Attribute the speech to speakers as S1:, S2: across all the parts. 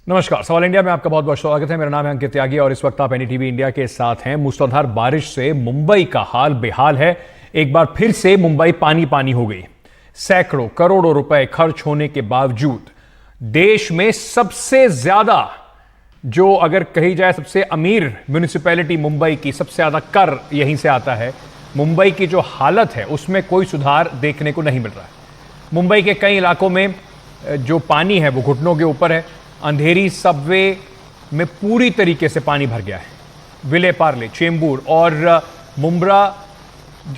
S1: नमस्कार, सवाल इंडिया में आपका बहुत बहुत स्वागत है। मेरा नाम है अंकित त्यागी और इस वक्त आप एनडीटीवी इंडिया के साथ हैं। मूसलाधार बारिश से मुंबई का हाल बेहाल है। एक बार फिर से मुंबई पानी पानी हो गई। सैकड़ों करोड़ों रुपए खर्च होने के बावजूद देश में सबसे ज्यादा, जो अगर कही जाए सबसे अमीर म्यूनिसिपैलिटी मुंबई की, सबसे ज्यादा कर यहीं से आता है। मुंबई की जो हालत है उसमें कोई सुधार देखने को नहीं मिल रहा है। मुंबई के कई इलाकों में जो पानी है वो घुटनों के ऊपर है। अंधेरी सबवे में पूरी तरीके से पानी भर गया है। विले पार्ले, चेंबूर और मुंब्रा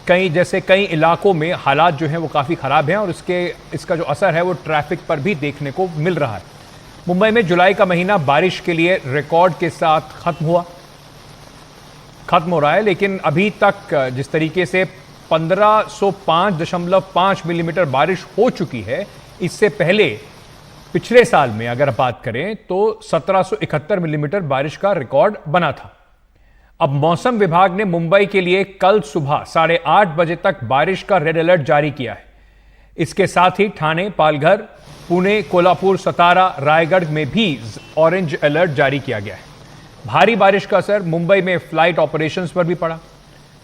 S1: कई इलाकों में हालात जो हैं वो काफ़ी ख़राब हैं और इसका जो असर है वो ट्रैफिक पर भी देखने को मिल रहा है। मुंबई में जुलाई का महीना बारिश के लिए रिकॉर्ड के साथ खत्म हो रहा है, लेकिन अभी तक जिस तरीके से 1505.5 मिलीमीटर बारिश हो चुकी है, इससे पहले पिछले साल में अगर बात करें तो 1771 मिलीमीटर बारिश का रिकॉर्ड बना था। अब मौसम विभाग ने मुंबई के लिए कल सुबह 8:30 बजे तक बारिश का रेड अलर्ट जारी किया है। इसके साथ ही ठाणे, पालघर, पुणे, कोल्हापुर, सतारा, रायगढ़ में भी ऑरेंज अलर्ट जारी किया गया है। भारी बारिश का असर मुंबई में फ्लाइट ऑपरेशंस पर भी पड़ा।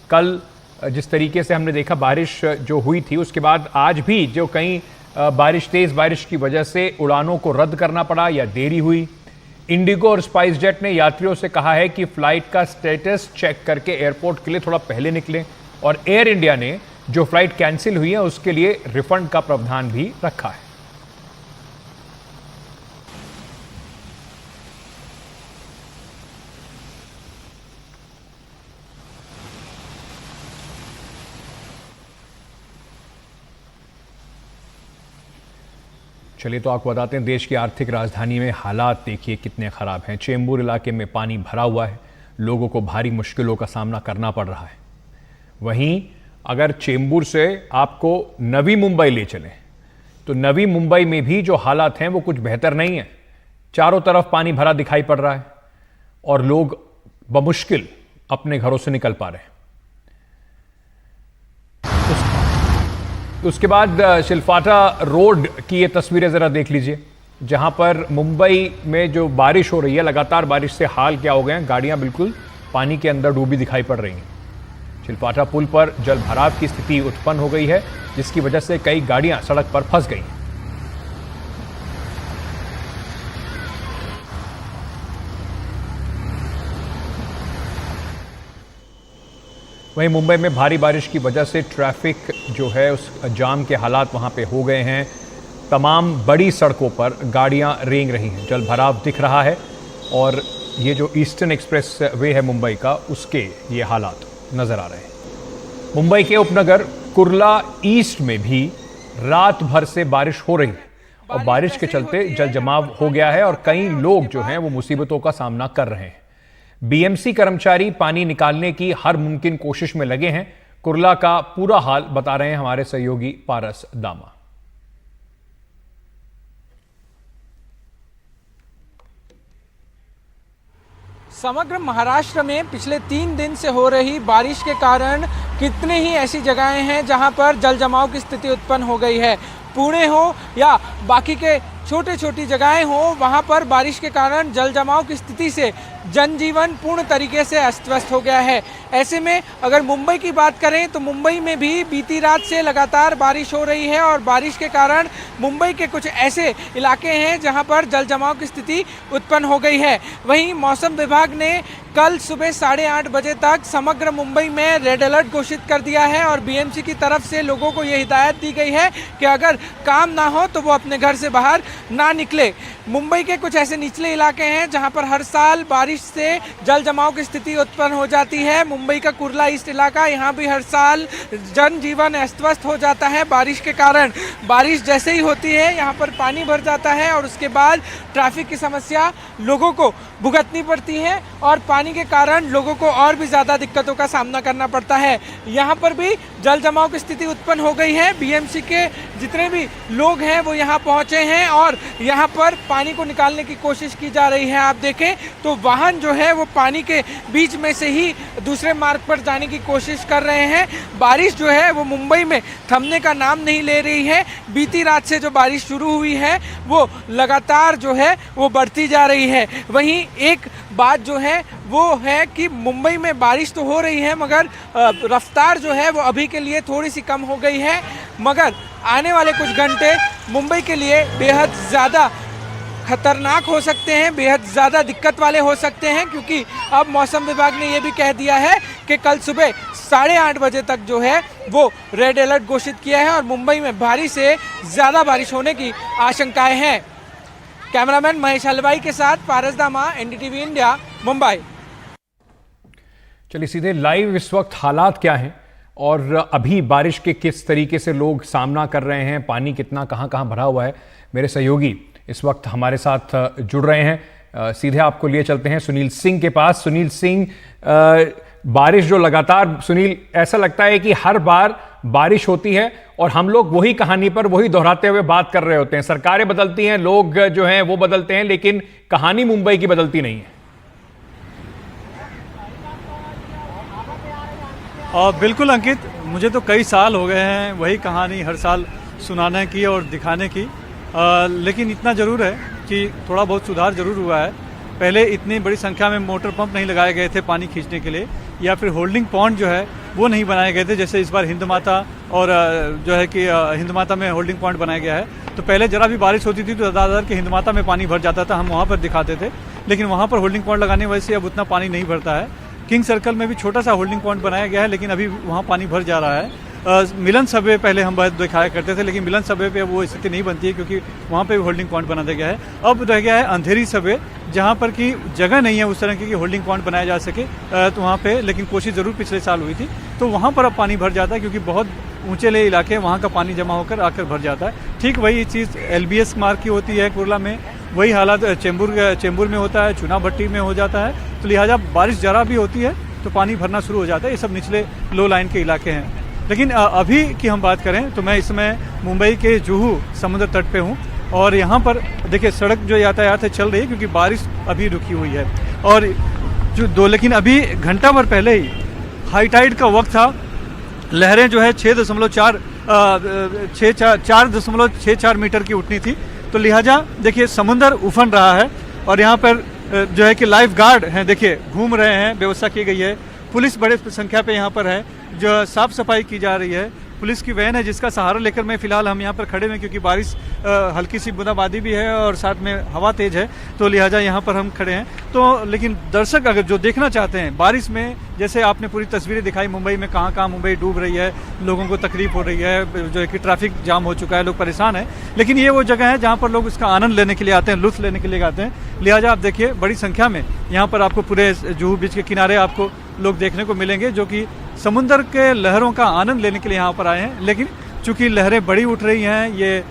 S1: कल जिस तरीके से हमने देखा बारिश जो हुई थी, उसके बाद आज भी जो कई तेज बारिश की वजह से उड़ानों को रद्द करना पड़ा या देरी हुई। इंडिगो और स्पाइस जेट ने यात्रियों से कहा है कि फ्लाइट का स्टेटस चेक करके एयरपोर्ट के लिए थोड़ा पहले निकलें, और एयर इंडिया ने जो फ्लाइट कैंसिल हुई है उसके लिए रिफंड का प्रावधान भी रखा है। चलिए तो आपको बताते हैं, देश की आर्थिक राजधानी में हालात देखिए कितने खराब हैं। चेंबूर इलाके में पानी भरा हुआ है, लोगों को भारी मुश्किलों का सामना करना पड़ रहा है। वहीं अगर चेंबूर से आपको नवी मुंबई ले चलें तो नवी मुंबई में भी जो हालात हैं वो कुछ बेहतर नहीं है। चारों तरफ पानी भरा दिखाई पड़ रहा है और लोग बमुश्किल अपने घरों से निकल पा रहे हैं। उसके बाद शिल्पाटा रोड की ये तस्वीरें ज़रा देख लीजिए, जहां पर मुंबई में जो बारिश हो रही है, लगातार बारिश से हाल क्या हो गए हैं। गाड़ियां बिल्कुल पानी के अंदर डूबी दिखाई पड़ रही हैं। शिल्पाटा पुल पर जल भराव की स्थिति उत्पन्न हो गई है, जिसकी वजह से कई गाड़ियां सड़क पर फंस गई हैं। वहीं मुंबई में भारी बारिश की वजह से ट्रैफिक जो है उस जाम के हालात वहां पे हो गए हैं। तमाम बड़ी सड़कों पर गाड़ियां रेंग रही हैं, जल भराव दिख रहा है और ये जो ईस्टर्न एक्सप्रेस वे है मुंबई का, उसके ये हालात नजर आ रहे हैं। मुंबई के उपनगर कुर्ला ईस्ट में भी रात भर से बारिश हो रही है और बारिश के चलते जल जमाव हो गया है और कई लोग जो हैं वो मुसीबतों का सामना कर रहे हैं। बीएमसी कर्मचारी पानी निकालने की हर मुमकिन कोशिश में लगे हैं। कुर्ला का पूरा हाल बता रहे हैं हमारे सहयोगी पारस दामा।
S2: समग्र महाराष्ट्र में पिछले 3 दिन से हो रही बारिश के कारण कितने ही ऐसी जगहें हैं जहां पर जल जमाव की स्थिति उत्पन्न हो गई है। पुणे हो या बाकी के छोटी जगहें हो, वहां पर बारिश के कारण जल जमाव की स्थिति से जनजीवन पूर्ण तरीके से अस्त व्यस्त हो गया है। ऐसे में अगर मुंबई की बात करें तो मुंबई में भी बीती रात से लगातार बारिश हो रही है और बारिश के कारण मुंबई के कुछ ऐसे इलाके हैं जहां पर जल जमाव की स्थिति उत्पन्न हो गई है। वहीं मौसम विभाग ने कल सुबह 8:30 बजे तक समग्र मुंबई में रेड अलर्ट घोषित कर दिया है और बीएमसी की तरफ से लोगों को ये हिदायत दी गई है कि अगर काम ना हो तो वो अपने घर से बाहर ना निकले। मुंबई के कुछ ऐसे निचले इलाके हैं जहां पर हर साल बारिश से जल जमाव की स्थिति उत्पन्न हो जाती है। मुंबई का कुर्ला ईस्ट इलाका, यहाँ भी हर साल जनजीवन अस्त व्यस्त हो जाता है बारिश के कारण। बारिश जैसे ही होती है यहाँ पर पानी भर जाता है और उसके बाद ट्रैफिक की समस्या लोगों को भुगतनी पड़ती है और पानी के कारण लोगों को और भी ज़्यादा दिक्कतों का सामना करना पड़ता है। यहाँ पर भी जल जमाव की स्थिति उत्पन्न हो गई है। बीएमसी के जितने भी लोग हैं वो यहाँ पहुँचे हैं और यहाँ पर पानी को निकालने की कोशिश की जा रही है। आप देखें तो वाहन जो है वो पानी के बीच में से ही दूसरे मार्ग पर जाने की कोशिश कर रहे हैं। बारिश जो है वो मुंबई में थमने का नाम नहीं ले रही है। बीती रात से जो बारिश शुरू हुई है वो लगातार जो है वो बढ़ती जा रही है। वहीं एक बात जो है वो है कि मुंबई में बारिश तो हो रही है मगर रफ्तार जो है वो अभी के लिए थोड़ी सी कम हो गई है, मगर आने वाले कुछ घंटे मुंबई के लिए बेहद ज़्यादा खतरनाक हो सकते हैं, बेहद ज़्यादा दिक्कत वाले हो सकते हैं, क्योंकि अब मौसम विभाग ने ये भी कह दिया है कि कल सुबह 8:30 बजे तक जो है वो रेड अलर्ट घोषित किया है और मुंबई में भारी से ज़्यादा बारिश होने की आशंकाएं हैं। कैमरामैन महेश हलवाई के साथ पारस दामा, एनडीटीवी इंडिया, मुंबई।
S1: चलिए सीधे लाइव इस वक्त हालात क्या हैं और अभी बारिश के किस तरीके से लोग सामना कर रहे हैं, पानी कितना कहां भरा हुआ है। मेरे सहयोगी इस वक्त हमारे साथ जुड़ रहे हैं। सीधे आपको लिए चलते हैं सुनील सिंह के पास। सुनील सिंह, बारिश जो लगातार, सुनील, ऐसा लगता है कि हर बार बारिश होती है और हम लोग वही कहानी पर वही दोहराते हुए बात कर रहे होते हैं। सरकारें बदलती हैं, लोग जो हैं वो बदलते हैं, लेकिन कहानी मुंबई की बदलती नहीं है।
S3: बिल्कुल अंकित, मुझे तो कई साल हो गए हैं वही कहानी हर साल सुनाने की और दिखाने की, लेकिन इतना ज़रूर है कि थोड़ा बहुत सुधार ज़रूर हुआ है। पहले इतनी बड़ी संख्या में मोटर पंप नहीं लगाए गए थे पानी खींचने के लिए, या फिर होल्डिंग पॉन्ड जो है वो नहीं बनाए गए थे, जैसे इस बार हिंद माता और जो है कि हिंद माता में होल्डिंग पॉइंट बनाया गया है। तो पहले जरा भी बारिश होती थी तो ज़्यादातर कि हिंद माता में पानी भर जाता था, हम वहाँ पर दिखाते थे, लेकिन वहाँ पर होल्डिंग पॉइंट लगाने की वजह से अब उतना पानी नहीं भरता है। किंग सर्कल में भी छोटा सा होल्डिंग पॉइंट बनाया गया है, लेकिन अभी वहाँ पानी भर जा रहा है। मिलन सबवे पहले हम बहुत दिखाया करते थे, लेकिन मिलन सबवे पे वो स्थिति नहीं बनती है क्योंकि वहाँ पे भी होल्डिंग पॉइंट बना दिया गया है। अब रह गया है अंधेरी सबवे, जहाँ पर कि जगह नहीं है उस तरह की कि होल्डिंग पॉइंट बनाया जा सके, तो वहाँ पे लेकिन कोशिश ज़रूर पिछले साल हुई थी, तो वहाँ पर अब पानी भर जाता है क्योंकि बहुत ऊंचे इलाके वहाँ का पानी जमा होकर आकर भर जाता है। ठीक वही चीज़ LBS मार्ग की होती है कुर्ला में, वही हालात चेंबूर में होता है, चुना भट्टी में हो जाता है। तो लिहाजा बारिश जरा भी होती है तो पानी भरना शुरू हो जाता है। ये सब निचले लो लाइन के इलाके हैं। लेकिन अभी की हम बात करें तो मैं इस समय मुंबई के जुहू समुद्र तट पे हूँ और यहाँ पर देखिए सड़क जो यातायात है चल रही है क्योंकि बारिश अभी रुकी हुई है। और लेकिन अभी घंटा भर पहले ही हाई टाइड का वक्त था, लहरें जो है 4.64 मीटर की उठनी थी। तो लिहाजा देखिए समुंदर उफन रहा है और यहाँ पर जो है कि लाइफ गार्ड हैं, देखिए घूम रहे हैं, व्यवस्था की गई है। पुलिस बड़े संख्या पे यहाँ पर है, जो साफ सफाई की जा रही है। पुलिस की वैन है जिसका सहारा लेकर मैं फिलहाल हम यहाँ पर खड़े हैं क्योंकि बारिश हल्की सी बूंदाबांदी भी है और साथ में हवा तेज है, तो लिहाजा यहाँ पर हम खड़े हैं। तो लेकिन दर्शक अगर जो देखना चाहते हैं बारिश में, जैसे आपने पूरी तस्वीरें दिखाई मुंबई में कहाँ कहाँ मुंबई डूब रही है, लोगों को तकलीफ हो रही है, जो है कि ट्रैफिक जाम हो चुका है, लोग परेशान हैं। लेकिन ये वो जगह है जहाँ पर लोग इसका आनंद लेने के लिए आते हैं, लुत्फ लेने के लिए आते हैं। लिहाजा आप देखिए बड़ी संख्या में यहाँ पर आपको पूरे जुहू बीच के किनारे आपको लोग देखने को मिलेंगे जो कि समुद्र के लहरों का आनंद लेने के लिए यहाँ पर आए हैं। लेकिन चूंकि लहरें बड़ी उठ रही हैं, ये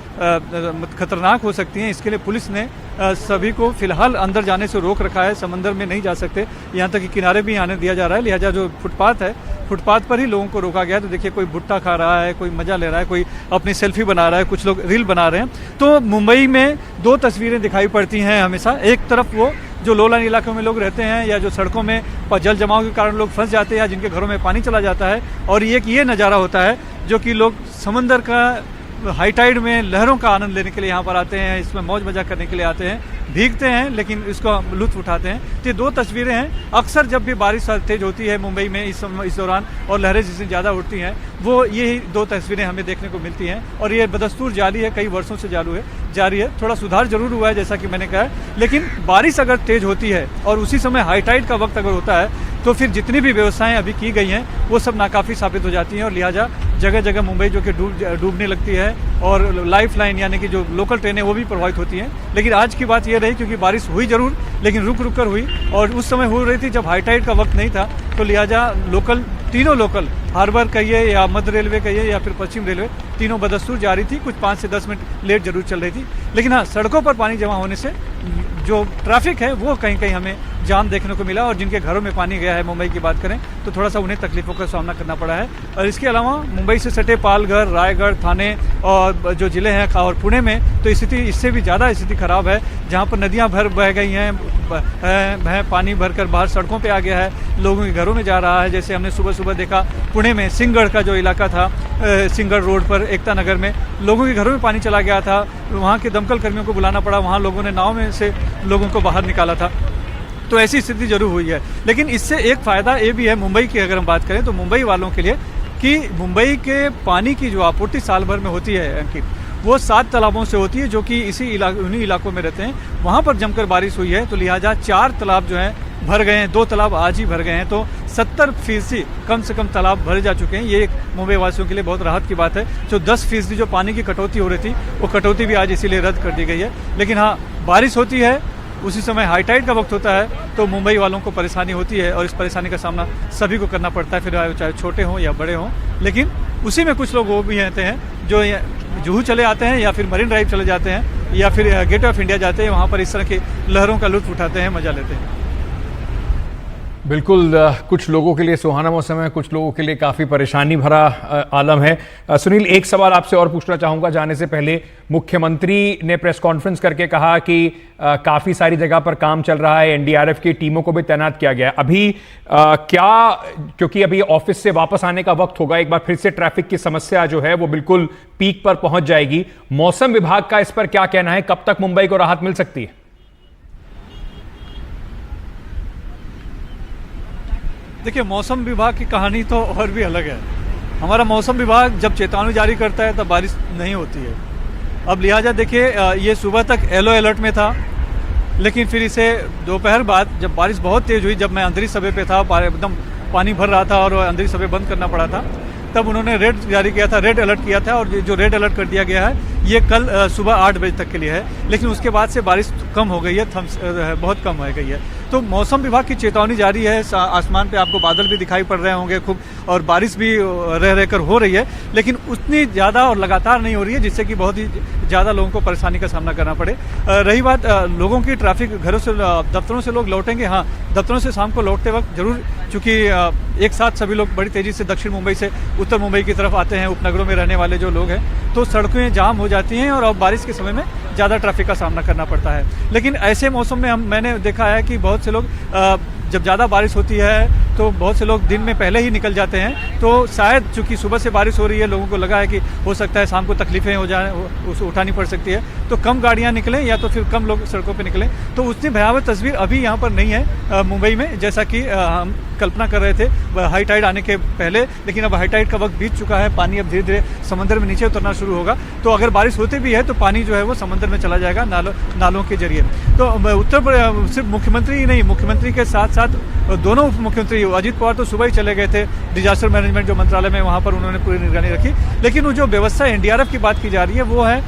S3: खतरनाक हो सकती हैं, इसके लिए पुलिस ने सभी को फिलहाल अंदर जाने से रोक रखा है। समंदर में नहीं जा सकते, यहाँ तक कि किनारे भी आने दिया जा रहा है। लिहाजा जो फुटपाथ है, फुटपाथ पर ही लोगों को रोका गया है। तो देखिए कोई भुट्टा खा रहा है, कोई मजा ले रहा है, कोई अपनी सेल्फी बना रहा है, कुछ लोग रील बना रहे हैं। तो मुंबई में दो तस्वीरें दिखाई पड़ती हैं हमेशा। एक तरफ वो जो लो लाइन इलाकों में लोग रहते हैं या जो सड़कों में जल जमाव के कारण लोग फंस जाते हैं या जिनके घरों में पानी चला जाता है, और ये नज़ारा होता है जो कि लोग समंदर का हाई टाइड में लहरों का आनंद लेने के लिए यहाँ पर आते हैं, इसमें मौज मजा करने के लिए आते हैं, भीगते हैं लेकिन इसको लुत्फ उठाते हैं। तो ये दो तस्वीरें हैं। अक्सर जब भी बारिश तेज होती है मुंबई में इस दौरान और लहरें जिससे ज़्यादा उठती हैं, वो यही दो तस्वीरें हमें देखने को मिलती हैं। और ये बदस्तूर जारी है, कई वर्षों से जारी है। थोड़ा सुधार जरूर हुआ है जैसा कि मैंने कहा, लेकिन बारिश अगर तेज होती है और उसी समय हाई टाइड का वक्त अगर होता है तो फिर जितनी भी व्यवस्थाएं अभी की गई हैं वो सब नाकाफ़ी साबित हो जाती हैं और लिहाजा जगह जगह मुंबई जो कि डूबने लगती है और लाइफ लाइन यानी कि जो लोकल ट्रेनें वो भी प्रभावित होती हैं। लेकिन आज की बात ये रही क्योंकि बारिश हुई जरूर लेकिन रुक रुक कर हुई और उस समय हो रही थी जब हाई टाइड का वक्त नहीं था, तो लिहाजा तीनों लोकल हार्बर कहिए या मध्य रेलवे कहिए या फिर पश्चिम रेलवे, तीनों बदस्तूर जारी थी। कुछ 5 से 10 मिनट लेट जरूर चल रही थी, लेकिन हाँ सड़कों पर पानी जमा होने से जो ट्रैफिक है वो कहीं कहीं हमें जाम देखने को मिला और जिनके घरों में पानी गया है, मुंबई की बात करें तो थोड़ा सा उन्हें तकलीफों का सामना करना पड़ा है। और इसके अलावा मुंबई से सटे पालघर, रायगढ़, थाने और जो ज़िले हैं और पुणे में तो स्थिति इससे भी ज़्यादा स्थिति खराब है, जहाँ पर नदियाँ बह गई हैं, पानी भरकर बाहर सड़कों पे आ गया है, लोगों के घरों में जा रहा है। जैसे हमने सुबह सुबह देखा पुणे में सिंहगढ़ का जो इलाका था, सिंहगढ़ रोड पर एकता नगर में लोगों के घरों में पानी चला गया था, वहाँ के दमकल कर्मियों को बुलाना पड़ा, वहाँ लोगों ने नाव में से लोगों को बाहर निकाला था। तो ऐसी स्थिति जरूर हुई है, लेकिन इससे एक फ़ायदा ये भी है मुंबई की, अगर हम बात करें तो मुंबई वालों के लिए, कि मुंबई के पानी की जो आपूर्ति साल भर में होती है अंकित, वो 7 तालाबों से होती है जो कि उन्हीं इलाकों में रहते हैं। वहाँ पर जमकर बारिश हुई है तो लिहाजा 4 तालाब जो हैं भर गए हैं, 2 तालाब आज ही भर गए हैं, तो 70% कम से कम तालाब भरे जा चुके हैं। ये एक मुंबई वासियों के लिए बहुत राहत की बात है। जो 10% जो पानी की कटौती हो रही थी वो कटौती भी आज इसीलिए रद्द कर दी गई है। लेकिन हाँ, बारिश होती है उसी समय हाई टाइड का वक्त होता है तो मुंबई वालों को परेशानी होती है और इस परेशानी का सामना सभी को करना पड़ता है, फिर चाहे छोटे हों या बड़े हों। लेकिन उसी में कुछ लोग वो भी रहते हैं जो जुहू चले आते हैं या फिर मरीन ड्राइव चले जाते हैं या फिर गेट ऑफ इंडिया जाते हैं, वहाँ पर इस तरह की लहरों का लुत्फ उठाते हैं, मजा लेते हैं।
S1: बिल्कुल, कुछ लोगों के लिए सुहाना मौसम है, कुछ लोगों के लिए काफ़ी परेशानी भरा आलम है। सुनील, एक सवाल आपसे और पूछना चाहूँगा जाने से पहले। मुख्यमंत्री ने प्रेस कॉन्फ्रेंस करके कहा कि काफ़ी सारी जगह पर काम चल रहा है, एनडीआरएफ की टीमों को भी तैनात किया गया है। अभी क्या, क्योंकि अभी ऑफिस से वापस आने का वक्त होगा, एक बार फिर से ट्रैफिक की समस्या जो है वो बिल्कुल पीक पर पहुंच जाएगी। मौसम विभाग का इस पर क्या कहना है, कब तक मुंबई को राहत मिल सकती है?
S3: देखिए, मौसम विभाग की कहानी तो और भी अलग है। हमारा मौसम विभाग जब चेतावनी जारी करता है तब बारिश नहीं होती है। अब लिहाजा देखिए, ये सुबह तक येलो अलर्ट में था, लेकिन फिर इसे दोपहर बाद जब बारिश बहुत तेज़ हुई, जब मैं अंदरी सभे पे था, एकदम पानी भर रहा था और अंदरी सभे बंद करना पड़ा था, तब उन्होंने रेड जारी किया था, रेड अलर्ट किया था। और जो रेड अलर्ट कर दिया गया है ये कल सुबह 8 बजे तक के लिए है, लेकिन उसके बाद से बारिश कम हो गई है, बहुत कम हो गई है। तो मौसम विभाग की चेतावनी जारी है। आसमान पे आपको बादल भी दिखाई पड़ रहे होंगे खूब, और बारिश भी रहकर हो रही है, लेकिन उतनी ज़्यादा और लगातार नहीं हो रही है जिससे कि बहुत ही ज़्यादा लोगों को परेशानी का सामना करना पड़े। रही बात लोगों की, ट्रैफिक, घरों से, दफ्तरों से लोग लौटेंगे। हाँ, दफ्तरों से शाम को लौटते वक्त जरूर, चूँकि एक साथ सभी लोग बड़ी तेज़ी से दक्षिण मुंबई से उत्तर मुंबई की तरफ आते हैं, उपनगरों में रहने वाले जो लोग हैं, तो सड़कें जाम हो जाती हैं और अब बारिश के समय में ज़्यादा ट्रैफिक का सामना करना पड़ता है। लेकिन ऐसे मौसम में मैंने देखा है कि बहुत से लोग जब ज़्यादा बारिश होती है तो बहुत से लोग दिन में पहले ही निकल जाते हैं। तो शायद चूंकि सुबह से बारिश हो रही है, लोगों को लगा है कि हो सकता है शाम को तकलीफें हो जाए, उठानी पड़ सकती है, तो कम गाड़ियां निकलें या तो फिर कम लोग सड़कों पे निकलें। तो उतनी भयावह तस्वीर अभी यहाँ पर नहीं है मुंबई में, जैसा कि हम कल्पना कर रहे थे हाई टाइड आने के पहले। लेकिन अब हाई टाइड का वक्त बीत चुका है, पानी अब धीरे धीरे समंदर में नीचे उतरना शुरू होगा। तो अगर बारिश होती भी है तो पानी जो है वो समंदर में चला जाएगा नालों के जरिए। तो उत्तर सिर्फ मुख्यमंत्री ही नहीं, मुख्यमंत्री के साथ साथ दोनों उप मुख्यमंत्री, अजीत पवार तो सुबह ही चले गए थे डिजास्टर मैनेजमेंट जो मंत्रालय में, वहाँ पर उन्होंने पूरी निगरानी रखी। लेकिन वो जो व्यवस्था एनडीआरएफ की बात की जा रही है वो है,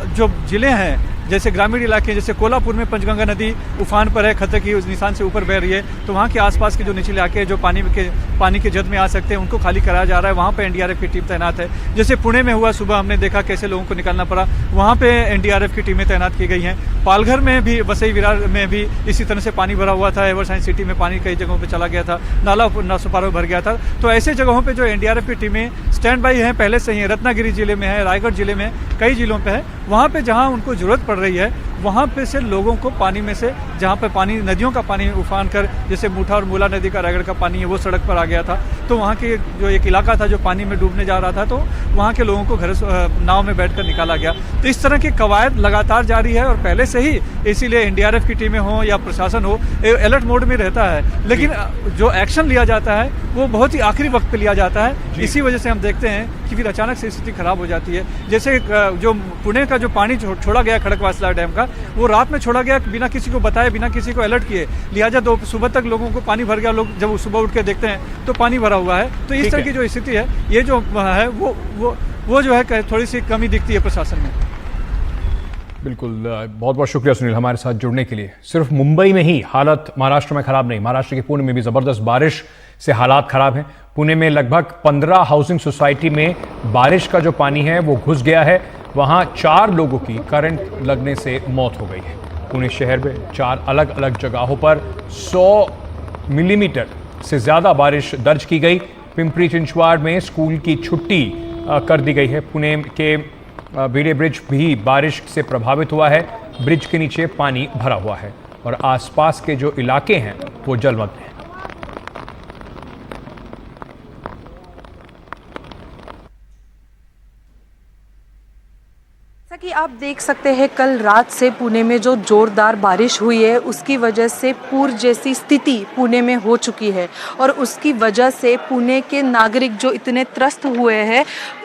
S3: जो जिले हैं जैसे ग्रामीण इलाके, जैसे कोल्हापुर में पंचगंगा नदी उफान पर है, खतरे की उस निशान से ऊपर बह रही है, तो वहाँ के आसपास के जो निचले इलाके जो पानी के जद में आ सकते हैं उनको खाली कराया जा रहा है। वहाँ पे एनडीआरएफ की टीम तैनात है। जैसे पुणे में हुआ, सुबह हमने देखा कैसे लोगों को निकालना पड़ा, वहाँ पे एनडीआरएफ की टीमें तैनात की गई हैं। पालघर में भी, वसई विरार में भी इसी तरह से पानी भरा हुआ था। एवर साइंस सिटी में पानी कई जगहों पर चला गया था, नाला नासुपारा भर गया था। तो ऐसे जगहों पर जो एनडीआरएफ की टीमें स्टैंड बाई हैं पहले से ही, रत्नागिरी जिले में है, रायगढ़ जिले में, कई जिलों पर है। वहाँ पर जहाँ उनको जरूरत पड़ रही है वहाँ पे से लोगों को पानी में से, जहाँ पे पानी, नदियों का पानी उफान कर, जैसे मुठा और मूला नदी का रायगढ़ का पानी है वो सड़क पर आ गया था, तो वहाँ के जो एक इलाका था जो पानी में डूबने जा रहा था, तो वहाँ के लोगों को घर नाव में बैठकर निकाला गया। तो इस तरह की कवायद लगातार जारी है और पहले से ही, इसीलिए एनडीआरएफ की टीमें हों या प्रशासन हो, अलर्ट मोड में रहता है। लेकिन जो एक्शन लिया जाता है वो बहुत ही आखिरी वक्त पे लिया जाता है। इसी वजह से हम देखते हैं कि फिर अचानक से स्थिति खराब हो जाती है। जैसे जो पुणे का जो पानी छोड़ा गया खड़कवासला डैम का, वो रात में छोड़ा गया बिना किसी को बताए, बिना किसी को अलर्ट किए, लिहाजा सुबह तक लोगों को पानी भर गया। लोग जब सुबह उठ के देखते हैं तो पानी भरा हुआ है। तो इस तरह की जो स्थिति है, ये जो है वो जो है थोड़ी सी कमी दिखती है प्रशासन में।
S1: बिल्कुल, बहुत बहुत शुक्रिया सुनील हमारे साथ जुड़ने के लिए। सिर्फ मुंबई में ही हालत महाराष्ट्र में खराब नहीं, महाराष्ट्र के पुणे में भी जबरदस्त बारिश से हालात खराब हैं। पुणे में लगभग 15 हाउसिंग सोसाइटी में बारिश का जो पानी है वो घुस गया है। वहां 4 लोगों की करंट लगने से मौत हो गई है। पुणे शहर में 4 अलग अलग जगहों पर 100 मिलीमीटर से ज़्यादा बारिश दर्ज की गई। पिंपरी चिंचवाड़ में स्कूल की छुट्टी कर दी गई है। पुणे के बीड़े ब्रिज भी बारिश से प्रभावित हुआ है। ब्रिज के नीचे पानी भरा हुआ है और आसपास के जो इलाके हैं वो जलमग्न हैं।
S4: जैसा कि आप देख सकते हैं, कल रात से पुणे में जो जोरदार बारिश हुई है उसकी वजह से पूर जैसी स्थिति पुणे में हो चुकी है और उसकी वजह से पुणे के नागरिक जो इतने त्रस्त हुए हैं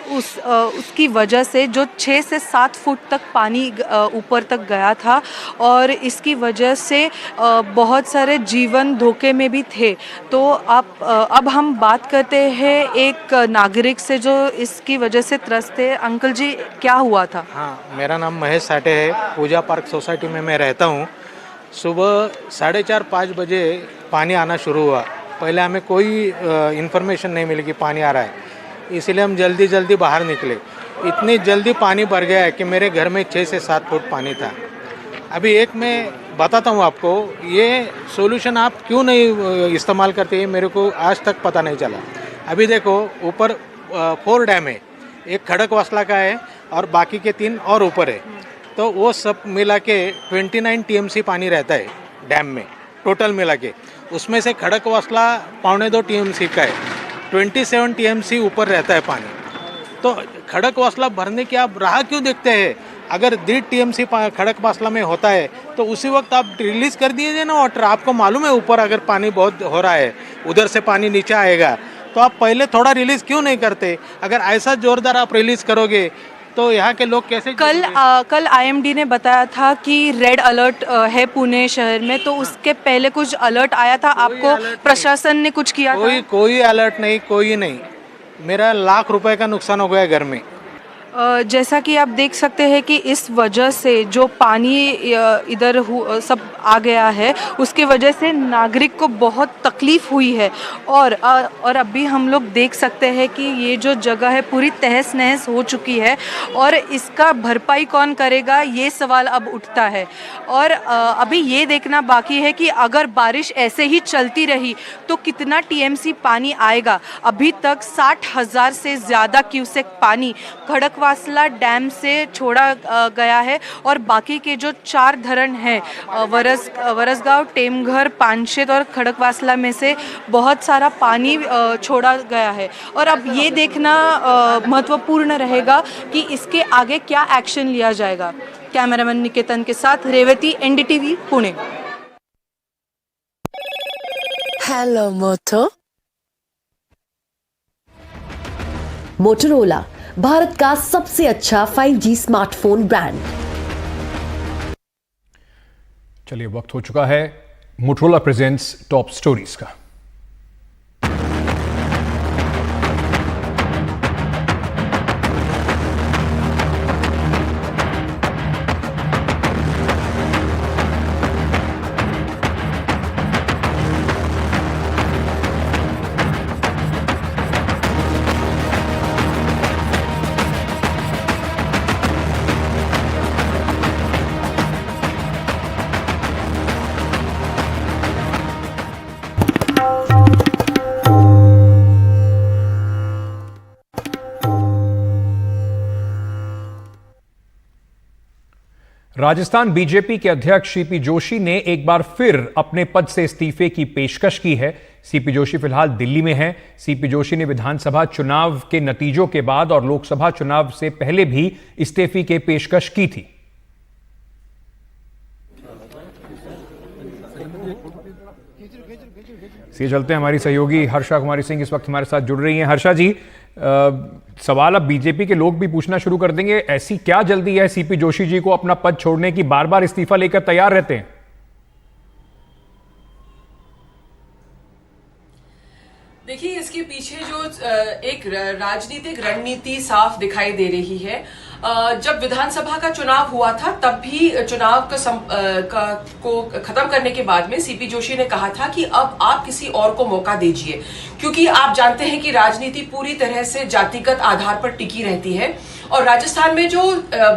S4: उसकी वजह से जो 6 से 7 फुट तक पानी ऊपर तक गया था और इसकी वजह से बहुत सारे जीवन धोखे में भी थे। तो अब हम बात करते हैं एक नागरिक से जो इसकी वजह से त्रस्त है। अंकल जी, क्या हुआ था?
S5: हाँ, मेरा नाम महेश साठे है। पूजा पार्क सोसाइटी में मैं रहता हूँ। सुबह 4:30-5 बजे पानी आना शुरू हुआ। पहले हमें कोई इन्फॉर्मेशन नहीं मिली कि पानी आ रहा है, इसलिए हम जल्दी बाहर निकले। इतनी जल्दी पानी भर गया है कि मेरे घर में 6 से 7 फुट पानी था। अभी एक मैं बताता हूँ आपको, ये सॉल्यूशन आप क्यों नहीं इस्तेमाल करते हैं, मेरे को आज तक पता नहीं चला। अभी देखो, ऊपर 4 डैम है, एक खड़कवासला का है और बाकी के 3 और ऊपर है। तो वो सब मिला के 29 TMC पानी रहता है डैम में, टोटल मिला के। उसमें से खड़कवासला 1.25 TMC का है, 27 TMC ऊपर रहता है पानी। तो खड़कवासला भरने की आप राह क्यों देखते हैं? अगर 1.5 TMC खड़कवासला में होता है तो उसी वक्त आप रिलीज़ कर दीजिए ना वाटर। आपको मालूम है ऊपर अगर पानी बहुत हो रहा है, उधर से पानी नीचे आएगा, तो आप पहले थोड़ा रिलीज़ क्यों नहीं करते? अगर ऐसा ज़ोरदार आप रिलीज़ करोगे तो यहाँ के लोग कैसे?
S4: कल IMD ने बताया था कि रेड अलर्ट है पुणे शहर में, तो उसके पहले कुछ अलर्ट आया था आपको? प्रशासन ने कुछ किया था?
S5: कोई अलर्ट नहीं, कोई नहीं। मेरा लाख रुपए का नुकसान हो गया घर में।
S4: जैसा कि आप देख सकते हैं कि इस वजह से जो पानी इधर सब आ गया है, उसके वजह से नागरिक को बहुत तकलीफ़ हुई है। और अभी हम लोग देख सकते हैं कि ये जो जगह है पूरी तहस नहस हो चुकी है और इसका भरपाई कौन करेगा, ये सवाल अब उठता है। और अभी ये देखना बाकी है कि अगर बारिश ऐसे ही चलती रही तो कितना TMC पानी आएगा। अभी तक 60,000 से ज़्यादा क्यूसेक पानी खड़कवासला डैम से छोड़ा गया है और बाकी के जो 4 धरण हैं, वरसगांव, टेमघर, पानशेत और खड़कवासला में से बहुत सारा पानी छोड़ा गया है। और अब ये देखना महत्वपूर्ण रहेगा कि इसके आगे क्या एक्शन लिया जाएगा। कैमरामैन निकेतन के साथ रेवती, NDTV, पुणे।
S6: हेलो मोटो। मोटोरोला, भारत का सबसे अच्छा 5G स्मार्टफोन ब्रांड।
S1: चलिए, वक्त हो चुका है मोटोरोला प्रेजेंट्स टॉप स्टोरीज का। राजस्थान बीजेपी के अध्यक्ष सीपी जोशी ने एक बार फिर अपने पद से इस्तीफे की पेशकश की है। सीपी जोशी फिलहाल दिल्ली में हैं। सीपी जोशी ने विधानसभा चुनाव के नतीजों के बाद और लोकसभा चुनाव से पहले भी इस्तीफे की पेशकश की थी। सीधे चलते हैं, हमारी सहयोगी हर्षा कुमारी सिंह इस वक्त हमारे साथ जुड़ रही हैं। हर्षा जी, सवाल अब बीजेपी के लोग भी पूछना शुरू कर देंगे, ऐसी क्या जल्दी है सीपी जोशी जी को अपना पद छोड़ने की? बार बार इस्तीफा लेकर तैयार रहते हैं।
S7: देखिए, इसके पीछे जो एक राजनीतिक रणनीति साफ दिखाई दे रही है। जब विधानसभा का चुनाव हुआ था तब भी चुनाव को खत्म करने के बाद में सीपी जोशी ने कहा था कि अब आप किसी और को मौका दीजिए, क्योंकि आप जानते हैं कि राजनीति पूरी तरह से जातिगत आधार पर टिकी रहती है और राजस्थान में जो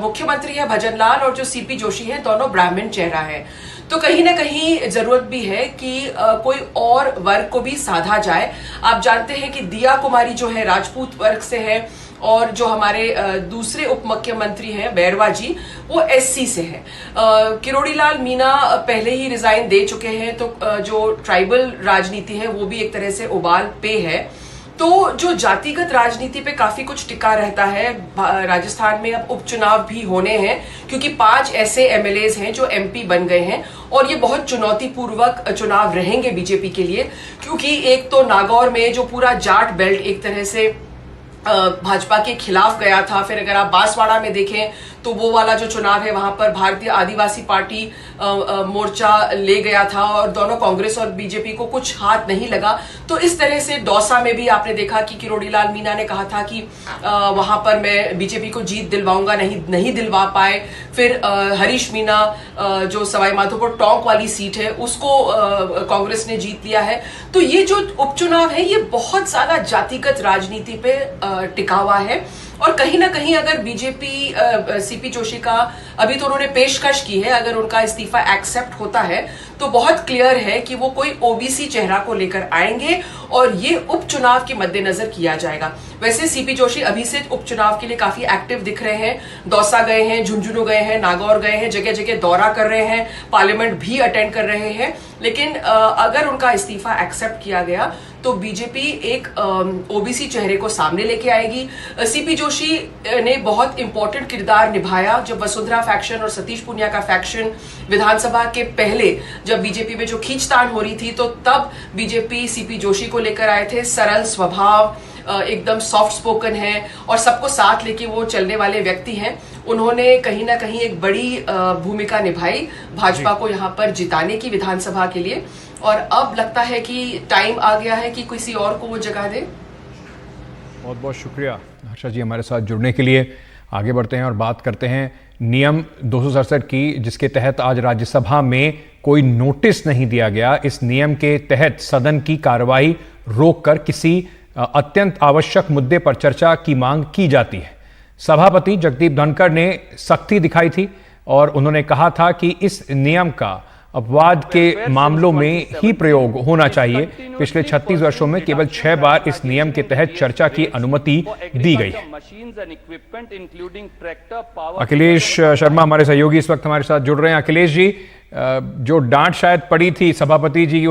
S7: मुख्यमंत्री है भजनलाल और जो सीपी जोशी है, दोनों ब्राह्मण चेहरा है। तो कहीं ना कहीं जरूरत भी है कि कोई और वर्ग को भी साधा जाए। आप जानते हैं कि दिया कुमारी जो है राजपूत वर्ग से है, और जो हमारे दूसरे उप मुख्यमंत्री हैं बैरवा जी, वो एससी से हैं। किरोड़ी लाल मीणा पहले ही रिजाइन दे चुके हैं, तो जो ट्राइबल राजनीति है वो भी एक तरह से उबाल पे है। तो जो जातिगत राजनीति पे काफी कुछ टिका रहता है। राजस्थान में अब उपचुनाव भी होने हैं, क्योंकि 5 ऐसे एमएलएज हैं जो एमपी बन गए हैं, और ये बहुत चुनौतीपूर्वक चुनाव रहेंगे बीजेपी के लिए, क्योंकि एक तो नागौर में जो पूरा जाट बेल्ट एक तरह से भाजपा के खिलाफ गया था, फिर अगर आप बांसवाड़ा में देखें तो वो वाला जो चुनाव है वहां पर भारतीय आदिवासी पार्टी मोर्चा ले गया था, और दोनों कांग्रेस और बीजेपी को कुछ हाथ नहीं लगा। तो इस तरह से दौसा में भी आपने देखा कि किरोड़ी लाल मीणा ने कहा था कि वहां पर मैं बीजेपी को जीत दिलवाऊंगा, नहीं दिलवा पाए। फिर हरीश मीणा जो सवाई माधोपुर टोंक वाली सीट है उसको कांग्रेस ने जीत लिया है। तो ये जो उपचुनाव है ये बहुत ज्यादा जातिगत राजनीति पे टिका हुआ है, और कहीं ना कहीं अगर बीजेपी सीपी जोशी का अभी तो उन्होंने पेशकश की है, अगर उनका इस्तीफा एक्सेप्ट होता है तो बहुत क्लियर है कि वो कोई ओबीसी चेहरा को लेकर आएंगे, और ये उपचुनाव के मद्देनजर किया जाएगा। वैसे सीपी जोशी अभी से उपचुनाव के लिए काफी एक्टिव दिख रहे हैं। दौसा गए हैं, झुंझुनू गए हैं, नागौर गए हैं, जगह जगह दौरा कर रहे हैं, पार्लियामेंट भी अटेंड कर रहे हैं। लेकिन अगर उनका इस्तीफा एक्सेप्ट किया गया तो बीजेपी एक ओबीसी चेहरे को सामने लेके आएगी। सीपी जोशी ने बहुत इंपॉर्टेंट किरदार निभाया जब वसुंधरा फैक्शन और सतीश पूनिया का फैक्शन विधानसभा के पहले जब बीजेपी में जो खींचतान हो रही थी, तो तब बीजेपी सीपी जोशी को लेकर आए थे। सरल स्वभाव, एकदम सॉफ्ट स्पोकन है और सबको साथ लेके वो चलने वाले व्यक्ति हैं। उन्होंने कहीं ना कहीं एक बड़ी भूमिका निभाई भाजपा को यहाँ पर जिताने की विधानसभा के लिए, और अब लगता है कि टाइम आ गया है कि किसी और को वो जगह दे।
S1: बहुत बहुत शुक्रिया हर्षा जी हमारे साथ जुड़ने के लिए। आगे बढ़ते हैं और बात करते हैं नियम 267 की, जिसके तहत आज राज्यसभा में कोई नोटिस नहीं दिया गया। इस नियम के तहत सदन की कार्रवाई रोककर किसी अत्यंत आवश्यक मुद्दे पर चर्चा की मांग की जाती है। सभापति जगदीप धनखड़ ने सख्ती दिखाई थी और उन्होंने कहा था कि इस नियम का अपवाद के मामलों में ही प्रयोग होना चाहिए। पिछले 36 वर्षों में केवल 6 बार इस नियम के तहत चर्चा की अनुमति दी गई है। अखिलेश शर्मा हमारे सहयोगी इस वक्त हमारे साथ जुड़ रहे हैं। अखिलेश जी, जो डांट शायद पड़ी थी सभापति जी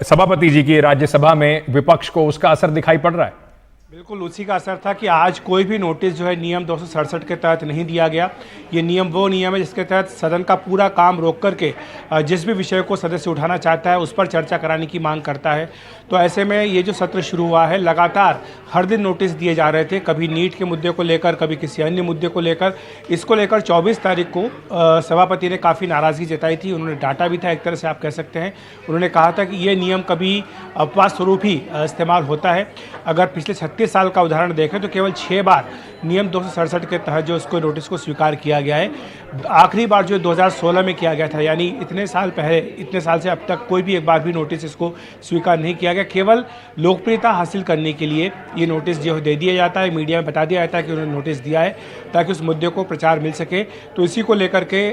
S1: सभापति जी की राज्यसभा में विपक्ष को, उसका असर दिखाई पड़ रहा है?
S8: बिल्कुल उसी का असर था कि आज कोई भी नोटिस जो है नियम 267 के तहत नहीं दिया गया। ये नियम वो नियम है जिसके तहत सदन का पूरा काम रोक करके जिस भी विषय को सदस्य उठाना चाहता है उस पर चर्चा कराने की मांग करता है। तो ऐसे में ये जो सत्र शुरू हुआ है, लगातार हर दिन नोटिस दिए जा रहे थे, कभी नीट के मुद्दे को लेकर, कभी किसी अन्य मुद्दे को लेकर। इसको लेकर 24 तारीख को सभापति ने काफ़ी नाराज़गी जताई थी। उन्होंने डांटा भी था, एक तरह से आप कह सकते हैं। उन्होंने कहा था कि ये नियम कभी अपवाद स्वरूप ही इस्तेमाल होता है। अगर पिछले 36 साल का उदाहरण देखें तो केवल 6 बार नियम 267 के तहत जो उसको नोटिस को स्वीकार किया गया है। आखिरी बार जो 2016 में किया गया था, यानी इतने साल पहले, इतने साल से अब तक कोई भी एक बार भी नोटिस इसको स्वीकार नहीं किया गया। केवल लोकप्रियता हासिल करने के लिए ये नोटिस जो दे दिया जाता है, मीडिया में बता दिया जाता है कि उन्होंने नोटिस दिया है ताकि उस मुद्दे को प्रचार मिल सके। तो इसी को लेकर के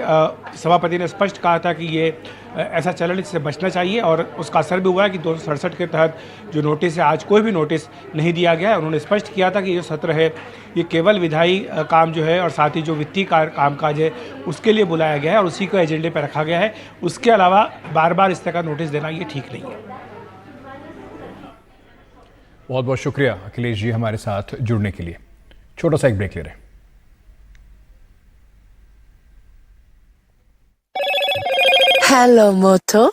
S8: सभापति ने स्पष्ट कहा था कि ये ऐसा चलन, इससे बचना चाहिए, और उसका असर भी हुआ है कि 267 के तहत जो नोटिस है आज कोई भी नोटिस नहीं दिया गया है। उन्होंने स्पष्ट किया था कि ये सत्र है ये केवल विधायी काम जो है और साथ ही जो वित्तीय कामकाज है उसके लिए बुलाया गया है और उसी को एजेंडे पर रखा गया है। उसके अलावा बार बार इस तरह का नोटिस देना ये ठीक नहीं है।
S1: बहुत बहुत शुक्रिया अखिलेश जी हमारे साथ जुड़ने के लिए। छोटा सा एक ब्रेक ले रहे हैं।
S6: हेलो मोटो।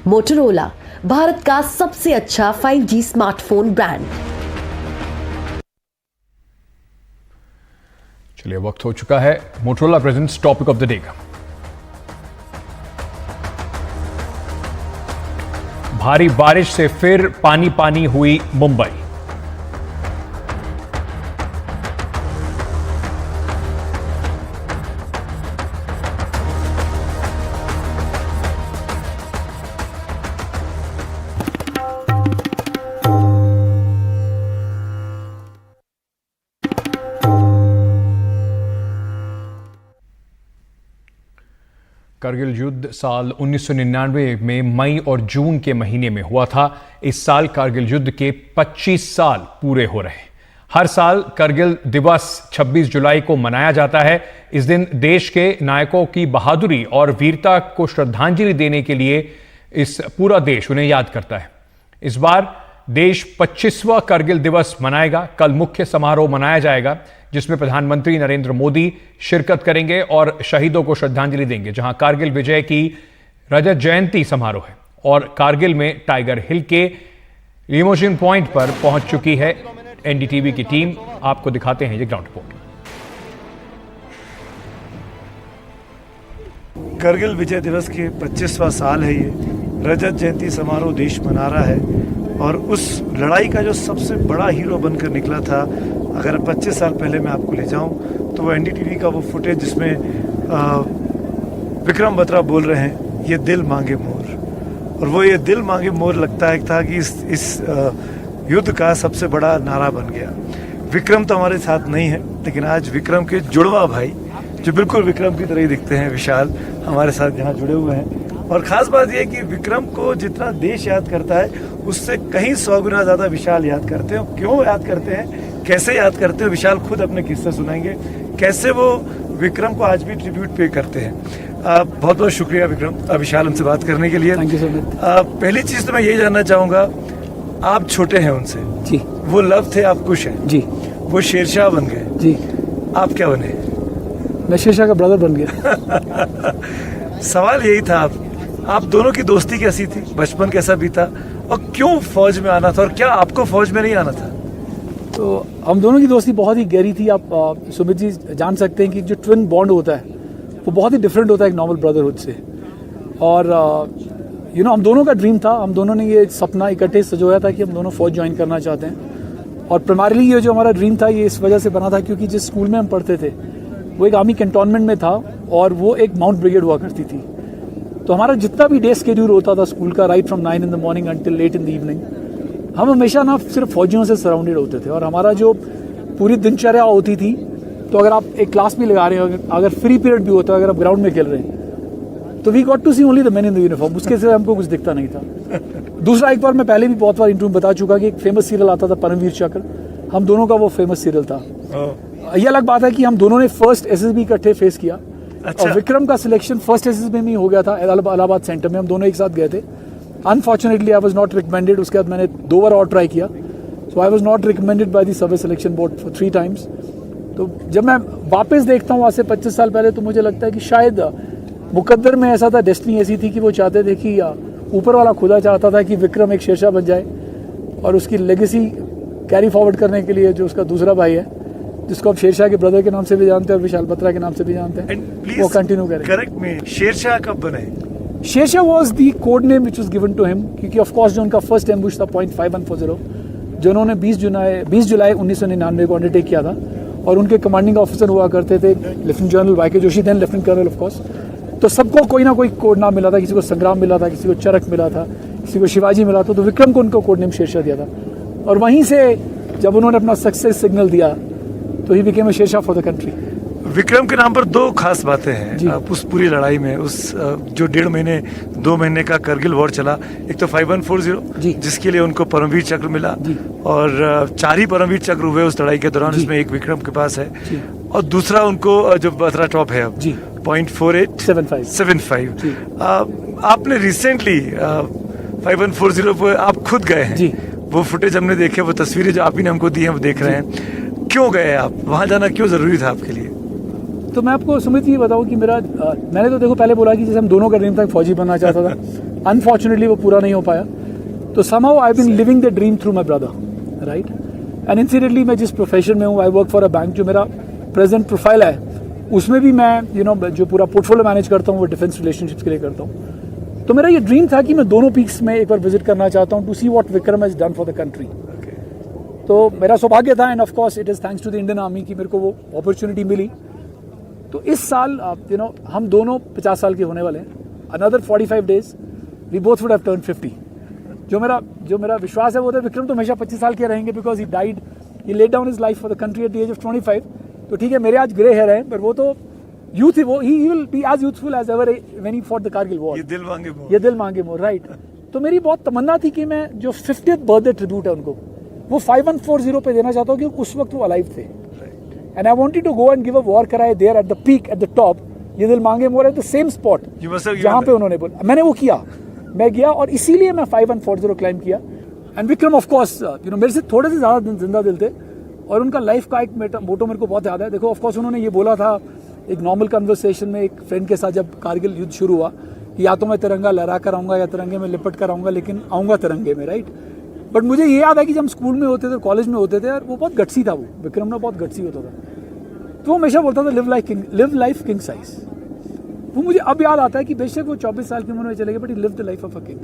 S6: मोटोरोला भारत का सबसे अच्छा 5G स्मार्टफोन ब्रांड।
S1: चलिए वक्त हो चुका है Motorola presents topic of the day का। भारी बारिश से फिर पानी पानी हुई मुंबई। करगिल युद्ध साल 1999 में मई और जून के महीने में हुआ था। इस साल करगिल युद्ध के 25 साल पूरे हो रहे हैं। हर साल करगिल दिवस 26 जुलाई को मनाया जाता है। इस दिन देश के नायकों की बहादुरी और वीरता को श्रद्धांजलि देने के लिए इस पूरा देश उन्हें याद करता है। इस बार देश 25वां करगिल दिवस मनाएगा। कल मुख्य समारोह मनाया जाएगा जिसमें प्रधानमंत्री नरेंद्र मोदी शिरकत करेंगे और शहीदों को श्रद्धांजलि देंगे। जहां कारगिल विजय की रजत जयंती समारोह है और कारगिल में टाइगर हिल के लिमोजिन पॉइंट पर पहुंच चुकी है एनडीटीवी की टीम। आपको दिखाते हैं ये ग्राउंड रिपोर्ट।
S9: करगिल विजय दिवस के 25वां साल है ये। रजत जयंती समारोह देश मना रहा है और उस लड़ाई का जो सबसे बड़ा हीरो बनकर निकला था, अगर 25 साल पहले मैं आपको ले जाऊं तो वो एनडीटीवी का वो फुटेज जिसमें विक्रम बत्रा बोल रहे हैं, ये दिल मांगे मोर। और वो ये दिल मांगे मोर लगता है था कि इस युद्ध का सबसे बड़ा नारा बन गया। विक्रम तो हमारे साथ नहीं है, लेकिन आज विक्रम के जुड़वा भाई जो बिल्कुल विक्रम की तरह ही दिखते हैं, विशाल, हमारे साथ यहाँ जुड़े हुए हैं। और ख़ास बात यह है कि विक्रम को जितना देश याद करता है उससे कहीं 100 गुना ज़्यादा विशाल याद करते हैं। क्यों याद करते हैं, कैसे याद करते हैं, विशाल खुद अपने किस्से सुनाएंगे कैसे वो विक्रम को आज भी ट्रिब्यूट पे करते हैं। बहुत बहुत शुक्रिया विक्रम, विशाल हमसे बात करने के लिए।
S10: Thank you so much.
S9: पहली चीज़ तो मैं यही जानना चाहूँगा, आप छोटे हैं उनसे
S10: जी,
S9: वो लव थे, आप खुश हैं
S10: जी,
S9: वो शेरशाह बन गए
S10: जी,
S9: आप क्या बने?
S10: मैं शेरशाह का ब्रदर बन गया।
S9: सवाल यही था, आप दोनों की दोस्ती कैसी थी, बचपन कैसा बीता और क्यों फौज में आना था और क्या आपको फौज में नहीं आना था?
S10: तो हम दोनों की दोस्ती बहुत ही गहरी थी। आप सुमित जी जान सकते हैं कि जो ट्विन बॉन्ड होता है वो बहुत ही डिफरेंट होता है एक नॉर्मल ब्रदरहुड से। और हम दोनों का ड्रीम था, हम दोनों ने ये सपना इकट्ठे सजोया था कि हम दोनों फौज ज्वाइन करना चाहते हैं। और प्राइमरीली ये जो हमारा ड्रीम था ये इस वजह से बना था क्योंकि जिस स्कूल में हम पढ़ते थे वो एक आर्मी कैंटोनमेंट में था और वो एक माउंट ब्रिगेड हुआ करती थी। तो हमारा जितना भी डे शेड्यूल होता था स्कूल का, right from 9 in the morning until late in the evening, हम हमेशा ना सिर्फ फौजियों से सराउंडेड होते थे। और हमारा जो पूरी दिनचर्या होती थी, तो अगर आप एक क्लास में लगा रहे हो, अगर फ्री पीरियड भी होता है, अगर आप ग्राउंड में खेल रहे हैं, तो we got to see only the man in the uniform. उसके सिवा हमको कुछ दिखता नहीं था। दूसरा, एक बार मैं पहले भी बहुत बार इंटरव्यू में बता चुका कि एक फेमस सीरियल आता था परमवीर चक्र, हम दोनों का वो फेमस सीरियल था। ये अलग बात है कि हम दोनों ने फर्स्ट एसएसबी इकट्ठे फेस किया।
S9: अच्छा।
S10: और विक्रम का सिलेक्शन फर्स्ट एसएसबी में ही हो गया था, इलाहाबाद सेंटर में हम दोनों एक साथ गए थे। Unfortunately I was not recommended. उसके बाद मैंने 2 बार और ट्राई किया, so I was not recommended by the service selection board for 3 times। तो जब मैं वापस देखता हूँ आज से 25 साल पहले, तो मुझे लगता है कि शायद मुकद्दर में ऐसा था, डेस्टिनी ऐसी थी कि वो चाहते थे कि ऊपर वाला खुदा चाहता था कि विक्रम एक शेरशाह बन जाए और उसकी लेगेसी कैरी फॉरवर्ड करने के लिए जो उसका दूसरा भाई है, जिसको आप शेरशाह के ब्रदर के नाम से भी जानते हैं और विशाल बत्रा के नाम से भी जानते हैं, वो कंटिन्यू करें।
S9: करेक्ट में शेरशाह कब बने?
S10: Shershah was the code name which was given to him, क्योंकि ऑफ कोर्स जो उनका फर्स्ट एम्बुश था पॉइंट 5140 जो उन्होंने 20 जुलाई 1999 को अंडरटेक किया था। और उनके कमांडिंग ऑफिसर हुआ करते थे lieutenant general Y K Joshi, then lieutenant colonel of course. तो सबको कोई ना कोई कोड नाम मिला था, किसी को संग्राम मिला था, किसी को चरक मिला था, किसी को शिवाजी मिला था। तो विक्रम को उनको कोड नेम शेरशाह दिया था। और वहीं से जब उन्होंने अपना सक्सेस सिग्नल दिया तो he became a Shershah for the country.
S9: Vikram के नाम पर 2 खास बातें हैं उस पूरी लड़ाई में। उस जो 1.5-2 महीने का करगिल वॉर चला, एक तो 5140 जिसके लिए उनको परमवीर चक्र मिला और 4 ही परमवीर चक्र हुए उस लड़ाई के दौरान, इसमें एक विक्रम के पास है। और दूसरा उनको जो बत्रा टॉप है अब .4875। आपने रिसेंटली 5140 पर आप खुद गए हैं, वो फुटेज हमने देखे, वो तस्वीरें जो आप ही ने हमको दी हैं वो देख रहे हैं। क्यों गए आप वहाँ, जाना क्यों जरूरी था आपके लिए?
S10: तो मैं आपको सुमित ये बताऊं कि मैंने तो देखो पहले बोला कि जैसे हम दोनों का ड्रीम था, फौजी बनना चाहता था। अनफॉर्चुनेटली वो पूरा नहीं हो पाया। तो somehow I been living the dream through my brother, right. And incidentally मैं जिस प्रोफेशन में हूँ, I work for a bank, जो मेरा प्रेजेंट प्रोफाइल है उसमें भी मैं जो पूरा पोर्टफोलियो मैनेज करता हूँ वो डिफेंस रिलेशनशिप्स के लिए करता हूँ। तो मेरा ये ड्रीम था कि मैं दोनों पीक्स में एक बार विजिट करना चाहता हूँ to see what Vikram has done for the country. तो मेरा सौभाग्य था, and of course it is thanks to the Indian army कि मेरे को वो अपॉर्चुनिटी मिली। तो इस साल हम दोनों 50 साल के होने वाले हैं। Another 45 days we both would have turn 50। जो मेरा विश्वास है वो था विक्रम तो हमेशा 25 साल के रहेंगे, because he died, he laid down his life for the country at the age of 25। तो ठीक है, मेरे आज ग्रे हेयर हैं, पर वो तो यूथ वो he will be as youthful as ever when he fought the Kargil war.
S9: ये दिल मांगे मोर,
S10: ये दिल मांगे मोर, राइट। तो मेरी बहुत तमन्ना थी कि मैं जो 50th बर्थडे ट्रिब्यूट है उनको वो 5140 पे देना चाहता हूँ, क्योंकि उस वक्त वो अलाइव थे। And I wanted to go and give a war cry there at the peak, at the top, ये दिल मांगे more at the same spot जहाँ पे उन्होंने बोला। मैंने वो किया, मैं गया और इसीलिए मैं 5140 क्लाइम किया। एंड विक्रम ऑफ कोर्स मेरे से थोड़े से ज़्यादा जिंदा दिल थे, और उनका लाइफ का एक मोटो मेरे को बहुत याद है। देखो ऑफ कोर्स उन्होंने ये बोला था एक नॉर्मल कन्वर्सेशन में एक फ्रेंड के साथ जब कारगिल युद्ध शुरू हुआ कि या तो मैं तिरंगा लहरा कर आऊँगा या तिरंगे में लिपट कर आऊँगा, लेकिन आऊँगा तिरंगे में, राइट। बट मुझे ये याद है कि जब हम स्कूल में होते थे, कॉलेज में होते थे, और वो बहुत गट्सी था, वो विक्रम ना बहुत गट्सी होता था। तो वो हमेशा बोलता था लिव लाइफ किंग साइज। वो मुझे अब याद आता है कि बेशक वो 24 साल की उम्र में चले गए, but he lived the life of a king.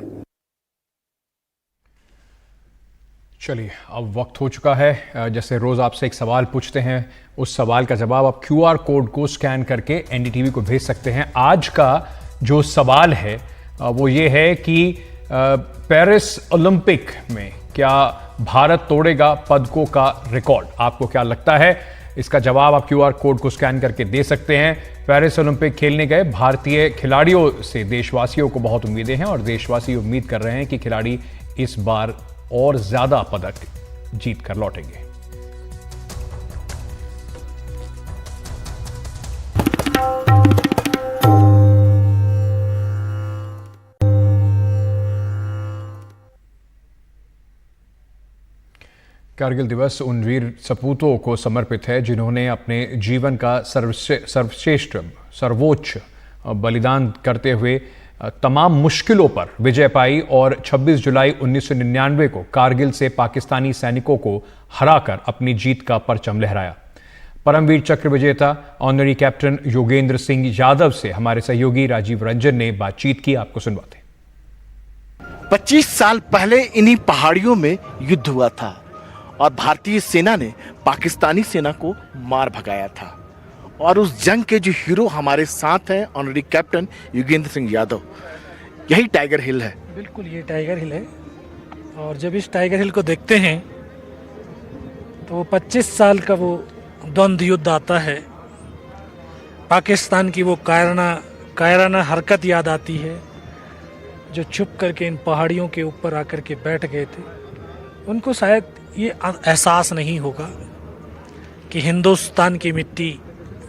S1: चलिए, अब वक्त हो चुका है। जैसे रोज़ आपसे एक सवाल पूछते हैं, उस सवाल का जवाब आप QR कोड को स्कैन करके NDTV को भेज सकते हैं। आज का जो सवाल है वो ये है कि पेरिस ओलंपिक में क्या भारत तोड़ेगा पदकों का रिकॉर्ड? आपको क्या लगता है? इसका जवाब आप QR कोड को स्कैन करके दे सकते हैं। पेरिस ओलंपिक खेलने गए भारतीय खिलाड़ियों से देशवासियों को बहुत उम्मीदें हैं, और देशवासी उम्मीद कर रहे हैं कि खिलाड़ी इस बार और ज्यादा पदक जीत कर लौटेंगे। कारगिल दिवस उन वीर सपूतों को समर्पित है जिन्होंने अपने जीवन का सर्वोच्च बलिदान करते हुए तमाम मुश्किलों पर विजय पाई और 26 जुलाई 1999 को कारगिल से पाकिस्तानी सैनिकों को हराकर अपनी जीत का परचम लहराया। परमवीर चक्र विजेता ऑनरी कैप्टन योगेंद्र सिंह यादव से हमारे सहयोगी राजीव रंजन ने बातचीत की, आपको सुनवाते हैं।
S11: 25 साल पहले इन्हीं पहाड़ियों में युद्ध हुआ था और भारतीय सेना ने पाकिस्तानी सेना को मार भगाया था, और उस जंग के जो हीरो हमारे साथ हैं ऑनरी कैप्टन योगेंद्र सिंह यादव, यही टाइगर हिल है।
S12: बिल्कुल, ये टाइगर हिल है। और जब इस टाइगर हिल को देखते हैं तो 25 साल का वो द्वंद्व युद्ध आता है। पाकिस्तान की वो कायराना हरकत याद आती है जो छुप करके इन पहाड़ियों के ऊपर आकर के बैठ गए थे। उनको शायद ये एहसास नहीं होगा कि हिंदुस्तान की मिट्टी,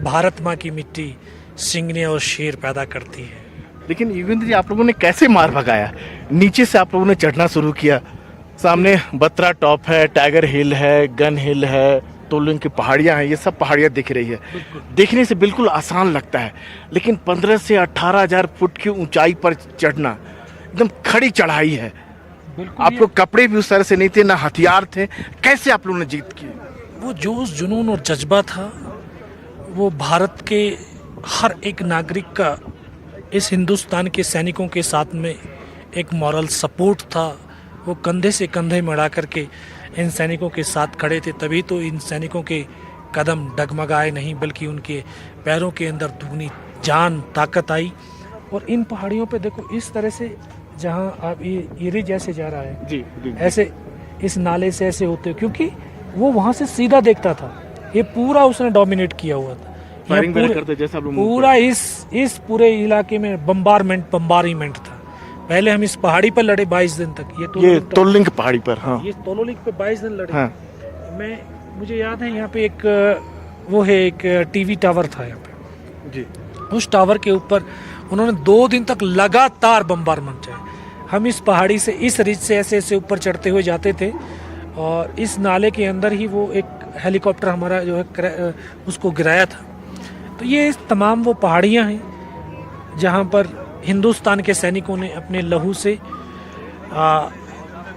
S12: भारत माँ की मिट्टी सिंगने और शेर पैदा करती है।
S11: लेकिन योगेंद्र जी, आप लोगों ने कैसे मार भगाया? नीचे से आप लोगों ने चढ़ना शुरू किया। सामने बत्रा टॉप है, टाइगर हिल है, गन हिल है, तोलुंग की पहाड़ियाँ हैं, ये सब पहाड़ियाँ दिख रही है। देखने से बिल्कुल आसान लगता है, लेकिन 15 से 18,000 फुट की ऊंचाई पर चढ़ना एकदम खड़ी चढ़ाई है। आप लोग कपड़े भी उस तरह से नहीं थे, ना हथियार थे, कैसे आप लोगों ने जीत की?
S12: वो जोश, जुनून और जज्बा था, वो भारत के हर एक नागरिक का इस हिंदुस्तान के सैनिकों के साथ में एक मॉरल सपोर्ट था। वो कंधे से कंधे मिला करके इन सैनिकों के साथ खड़े थे, तभी तो इन सैनिकों के कदम डगमगाए नहीं, बल्कि उनके पैरों के अंदर दुगनी जान, ताकत आई। और इन पहाड़ियों पे देखो, इस तरह से जहाँ आप ये रिज ऐसे जा रहा है
S11: जी,
S12: ऐसे इस नाले से ऐसे होते, क्योंकि वो वहाँ से सीधा देखता था। ये पूरा उसने डोमिनेट किया हुआ था। पूरा इस पूरे इलाके में बम्बारीमेंट था। पहले हम इस पहाड़ी पर लड़े 22 दिन तक।
S11: ये तोलुंग पहाड़ी पर, हाँ,
S12: ये तोलुंग पे 22 दिन लड़े।
S11: हाँ।
S12: मुझे याद है यहाँ पे एक टीवी टावर था यहाँ पे
S11: जी।
S12: उस टावर के ऊपर उन्होंने 2 दिन तक लगातार बम्बारमेंट किया। हम इस पहाड़ी से, इस रिज से ऐसे ऐसे ऊपर चढ़ते हुए जाते थे, और इस नाले के अंदर ही वो एक हेलीकॉप्टर हमारा जो है उसको गिराया था। तो ये तमाम वो पहाड़ियाँ हैं जहाँ पर हिंदुस्तान के सैनिकों ने अपने लहू से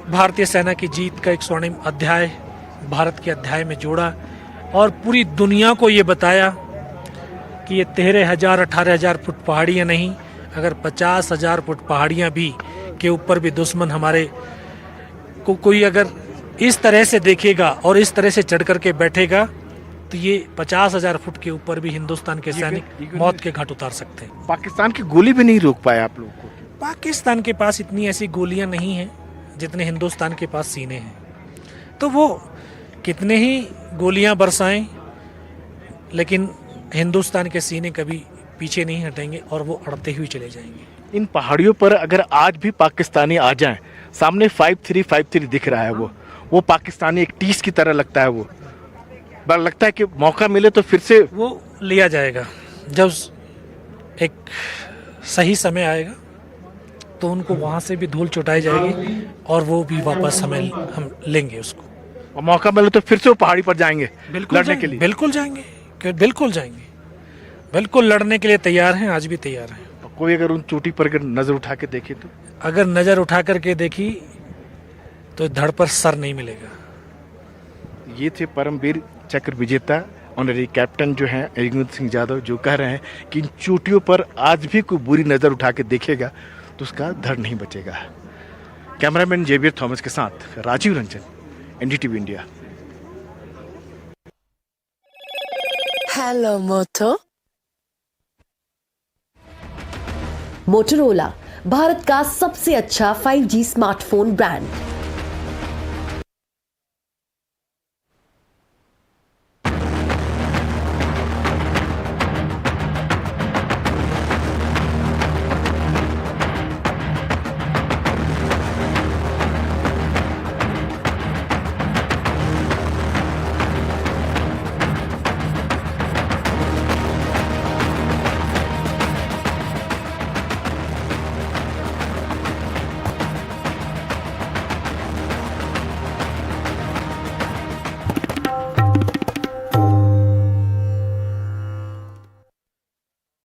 S12: भारतीय सेना की जीत का एक स्वर्णिम अध्याय भारत के अध्याय में जोड़ा, और पूरी दुनिया को ये बताया कि ये 13,000 18,000 फुट पहाड़ियाँ नहीं, अगर 50,000 फुट पहाड़ियाँ भी के ऊपर भी दुश्मन हमारे को कोई अगर इस तरह से देखेगा और इस तरह से चढ़ करके बैठेगा, तो ये 50,000 फुट के ऊपर भी हिंदुस्तान के सैनिक मौत के घाट उतार सकते हैं।
S11: पाकिस्तान की गोली भी नहीं रोक पाए आप लोगों को?
S12: पाकिस्तान के पास इतनी ऐसी गोलियां नहीं हैं जितने हिंदुस्तान के पास सीने हैं। तो वो कितने ही गोलियां बरसाएं, लेकिन हिंदुस्तान के सीने कभी पीछे नहीं हटेंगे और वो अड़ते हुए चले जाएंगे।
S11: इन पहाड़ियों पर अगर आज भी पाकिस्तानी आ जाएं, सामने 5353 दिख रहा है, वो पाकिस्तानी एक टीस की तरह लगता है। वो लगता है कि मौका मिले तो फिर से
S12: वो लिया जाएगा। जब एक सही समय आएगा तो उनको वहाँ से भी धूल चुटाई जाएगी और वो भी वापस हम लेंगे उसको।
S11: और मौका मिले तो फिर से वो पहाड़ी पर जाएंगे लड़ने के लिए।
S12: बिल्कुल जाएंगे, बिल्कुल जाएंगे, बिल्कुल लड़ने के लिए तैयार हैं, आज भी तैयार हैं।
S11: कोई अगर उन चोटी पर अगर नजर उठा के देखे तो,
S12: अगर नजर उठा करके देखी तो धड़ पर सर नहीं मिलेगा।
S11: ये थे परमवीर चक्र विजेता ऑनरी कैप्टन जो हैं यज्ञेंद्र सिंह यादव, जो कह रहे हैं कि इन चोटियों पर आज भी कोई बुरी नजर उठा के देखेगा तो उसका धड़ नहीं बचेगा। कैमरामैन जेवियर थॉमस के साथ Rajiv Ranjan, NDTV India.
S6: Hello Motorola, Bharat का सबसे अच्छा 5G स्मार्टफोन ब्रांड।